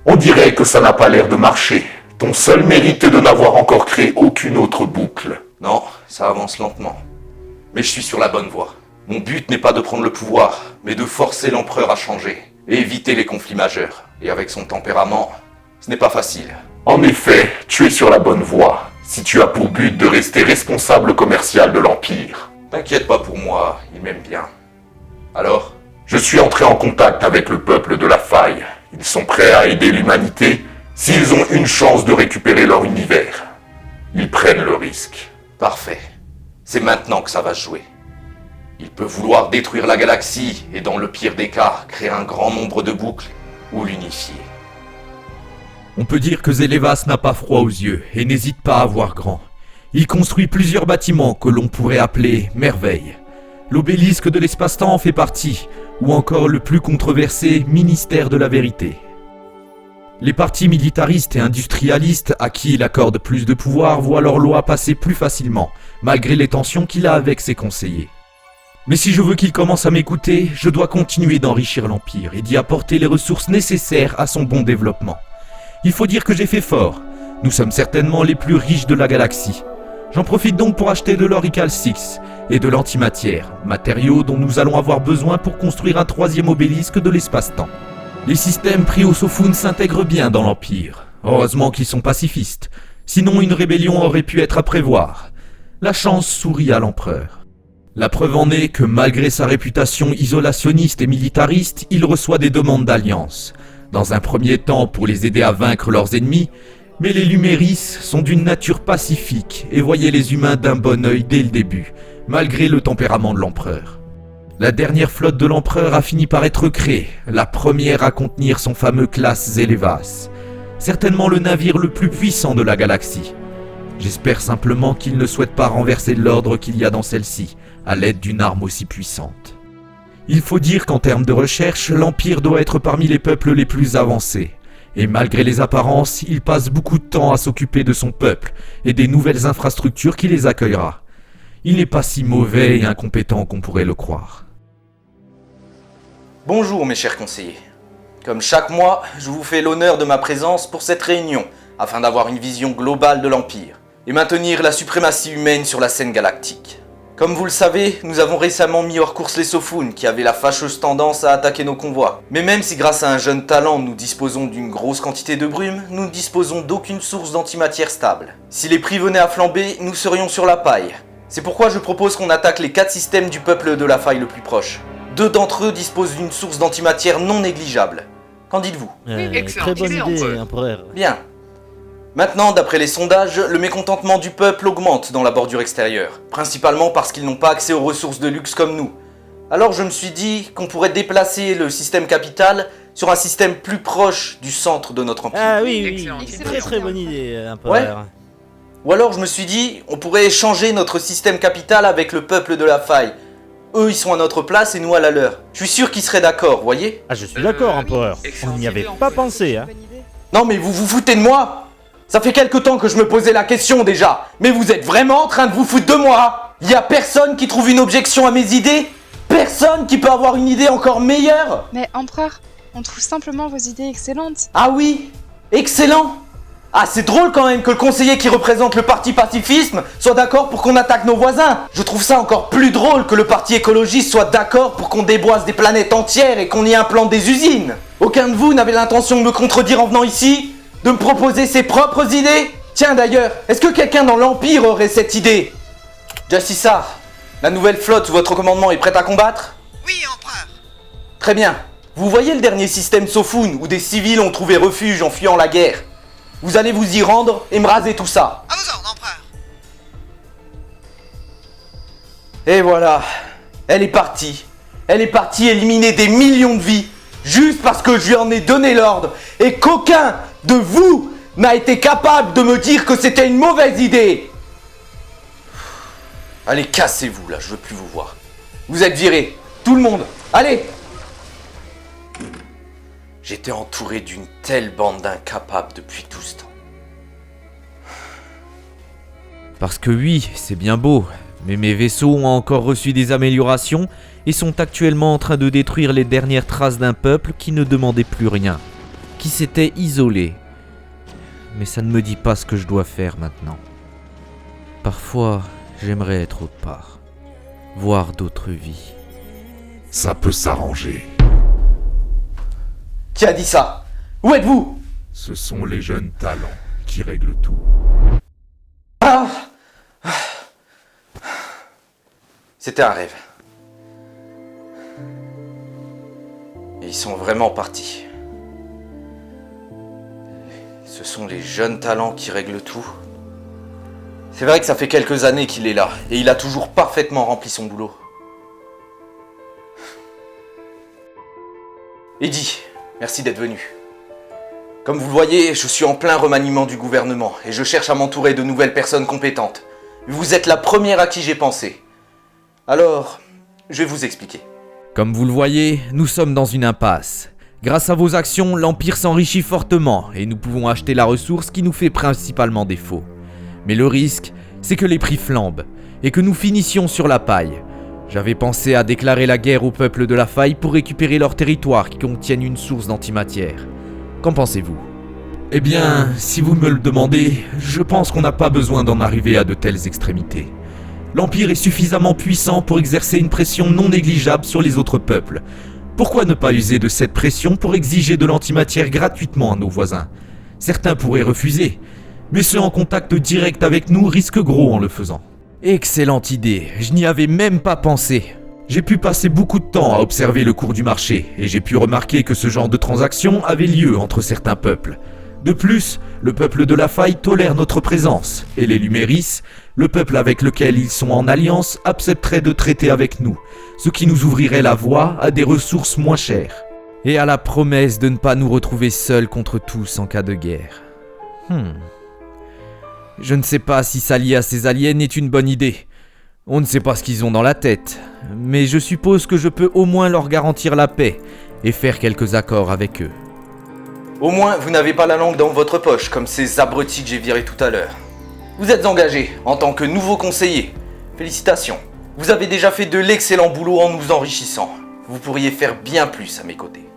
On dirait que ça n'a pas l'air de marcher. Ton seul mérite est de n'avoir encore créé aucune autre boucle. Non, ça avance lentement. Mais je suis sur la bonne voie. Mon but n'est pas de prendre le pouvoir, mais de forcer l'empereur à changer et éviter les conflits majeurs. Et avec son tempérament, ce n'est pas facile. En effet, tu es sur la bonne voie, si tu as pour but de rester responsable commercial de l'Empire. T'inquiète pas pour moi, il m'aime bien. Alors? Je suis entré en contact avec le peuple de la Faille. Ils sont prêts à aider l'humanité s'ils ont une chance de récupérer leur univers. Ils prennent le risque. Parfait. C'est maintenant que ça va se jouer. Il peut vouloir détruire la galaxie et dans le pire des cas, créer un grand nombre de boucles ou l'unifier. On peut dire que Zélévas n'a pas froid aux yeux et n'hésite pas à voir grand. Il construit plusieurs bâtiments que l'on pourrait appeler merveilles. L'obélisque de l'espace-temps en fait partie, ou encore le plus controversé ministère de la vérité. Les partis militaristes et industrialistes à qui il accorde plus de pouvoir voient leurs lois passer plus facilement, malgré les tensions qu'il a avec ses conseillers. Mais si je veux qu'il commence à m'écouter, je dois continuer d'enrichir l'Empire et d'y apporter les ressources nécessaires à son bon développement. Il faut dire que j'ai fait fort. Nous sommes certainement les plus riches de la galaxie. J'en profite donc pour acheter de l'Orical 6 et de l'antimatière, matériaux dont nous allons avoir besoin pour construire un troisième obélisque de l'espace-temps. Les systèmes pris au Sofun s'intègrent bien dans l'Empire. Heureusement qu'ils sont pacifistes, sinon une rébellion aurait pu être à prévoir. La chance sourit à l'empereur. La preuve en est que malgré sa réputation isolationniste et militariste, il reçoit des demandes d'alliance. Dans un premier temps pour les aider à vaincre leurs ennemis, mais les Luméris sont d'une nature pacifique et voyaient les humains d'un bon œil dès le début, malgré le tempérament de l'empereur. La dernière flotte de l'empereur a fini par être créée, la première à contenir son fameux classe Zélévas, certainement le navire le plus puissant de la galaxie. J'espère simplement qu'il ne souhaite pas renverser l'ordre qu'il y a dans celle-ci, à l'aide d'une arme aussi puissante. Il faut dire qu'en termes de recherche, l'Empire doit être parmi les peuples les plus avancés. Et malgré les apparences, il passe beaucoup de temps à s'occuper de son peuple et des nouvelles infrastructures qui les accueillera. Il n'est pas si mauvais et incompétent qu'on pourrait le croire. Bonjour mes chers conseillers. Comme chaque mois, je vous fais l'honneur de ma présence pour cette réunion, afin d'avoir une vision globale de l'Empire et maintenir la suprématie humaine sur la scène galactique. Comme vous le savez, nous avons récemment mis hors course les Sofun qui avaient la fâcheuse tendance à attaquer nos convois. Mais même si grâce à un jeune talent nous disposons d'une grosse quantité de brume, nous ne disposons d'aucune source d'antimatière stable. Si les prix venaient à flamber, nous serions sur la paille. C'est pourquoi je propose qu'on attaque les 4 systèmes du peuple de la faille le plus proche. 2 d'entre eux disposent d'une source d'antimatière non négligeable. Qu'en dites-vous? Très bonne idée, empereur. Bien. Maintenant, d'après les sondages, le mécontentement du peuple augmente dans la bordure extérieure, principalement parce qu'ils n'ont pas accès aux ressources de luxe comme nous. Alors je me suis dit qu'on pourrait déplacer le système capital sur un système plus proche du centre de notre empire. Ah oui, très bonne idée, empereur. Ouais. Ou alors je me suis dit, on pourrait échanger notre système capital avec le peuple de la faille. Eux, ils sont à notre place et nous à la leur. Je suis sûr qu'ils seraient d'accord, voyez? Ah, je suis d'accord, empereur. On n'y avait pas pensé, hein. Non mais vous vous foutez de moi? Ça fait quelque temps que je me posais la question déjà. Mais vous êtes vraiment en train de vous foutre de moi? Y a personne qui trouve une objection à mes idées? Personne qui peut avoir une idée encore meilleure? Mais empereur, on trouve simplement vos idées excellentes. Ah oui? Excellent! Ah, c'est drôle quand même que le conseiller qui représente le parti pacifisme soit d'accord pour qu'on attaque nos voisins. Je trouve ça encore plus drôle que le parti écologiste soit d'accord pour qu'on déboise des planètes entières et qu'on y implante des usines. Aucun de vous n'avait l'intention de me contredire en venant ici? De me proposer ses propres idées? Tiens d'ailleurs, est-ce que quelqu'un dans l'Empire aurait cette idée? Justissa, la nouvelle flotte sous votre commandement est prête à combattre? Oui, empereur. Très bien. Vous voyez le dernier système Sofun où des civils ont trouvé refuge en fuyant la guerre? Vous allez vous y rendre et me raser tout ça. À vos ordres, empereur. Et voilà. Elle est partie. Elle est partie éliminer des millions de vies. Juste parce que je lui en ai donné l'ordre. Et qu'aucun de vous n'a été capable de me dire que c'était une mauvaise idée. Allez, cassez-vous là, je veux plus vous voir. Vous êtes virés. Tout le monde. Allez. J'étais entouré d'une telle bande d'incapables depuis tout ce temps. Parce que oui, c'est bien beau, mais mes vaisseaux ont encore reçu des améliorations et sont actuellement en train de détruire les dernières traces d'un peuple qui ne demandait plus rien. qui s'était isolé. Mais ça ne me dit pas ce que je dois faire maintenant. Parfois, j'aimerais être autre part, voir d'autres vies. Ça peut s'arranger. Qui a dit ça? Où êtes-vous? Ce sont les jeunes talents qui règlent tout. Ah! C'était un rêve. Et ils sont vraiment partis. Ce sont les jeunes talents qui règlent tout. C'est vrai que ça fait quelques années qu'il est là, et il a toujours parfaitement rempli son boulot. Eddie, merci d'être venu. Comme vous le voyez, je suis en plein remaniement du gouvernement, et je cherche à m'entourer de nouvelles personnes compétentes. Vous êtes la première à qui j'ai pensé. Alors, je vais vous expliquer. Comme vous le voyez, nous sommes dans une impasse. Grâce à vos actions, l'Empire s'enrichit fortement et nous pouvons acheter la ressource qui nous fait principalement défaut. Mais le risque, c'est que les prix flambent et que nous finissions sur la paille. J'avais pensé à déclarer la guerre au peuple de la faille pour récupérer leurs territoires qui contiennent une source d'antimatière. Qu'en pensez-vous ? Eh bien, si vous me le demandez, je pense qu'on n'a pas besoin d'en arriver à de telles extrémités. L'Empire est suffisamment puissant pour exercer une pression non négligeable sur les autres peuples. Pourquoi ne pas user de cette pression pour exiger de l'antimatière gratuitement à nos voisins ? Certains pourraient refuser, mais ceux en contact direct avec nous risquent gros en le faisant. Excellente idée, je n'y avais même pas pensé. J'ai pu passer beaucoup de temps à observer le cours du marché, et j'ai pu remarquer que ce genre de transaction avait lieu entre certains peuples. De plus, le peuple de la faille tolère notre présence, et les Luméris, le peuple avec lequel ils sont en alliance, accepteraient de traiter avec nous, ce qui nous ouvrirait la voie à des ressources moins chères. Et à la promesse de ne pas nous retrouver seuls contre tous en cas de guerre. Je ne sais pas si s'allier à ces aliens est une bonne idée. On ne sait pas ce qu'ils ont dans la tête, mais je suppose que je peux au moins leur garantir la paix et faire quelques accords avec eux. Au moins, vous n'avez pas la langue dans votre poche, comme ces abrutis que j'ai virés tout à l'heure. Vous êtes engagé en tant que nouveau conseiller. Félicitations. Vous avez déjà fait de l'excellent boulot en nous enrichissant. Vous pourriez faire bien plus à mes côtés.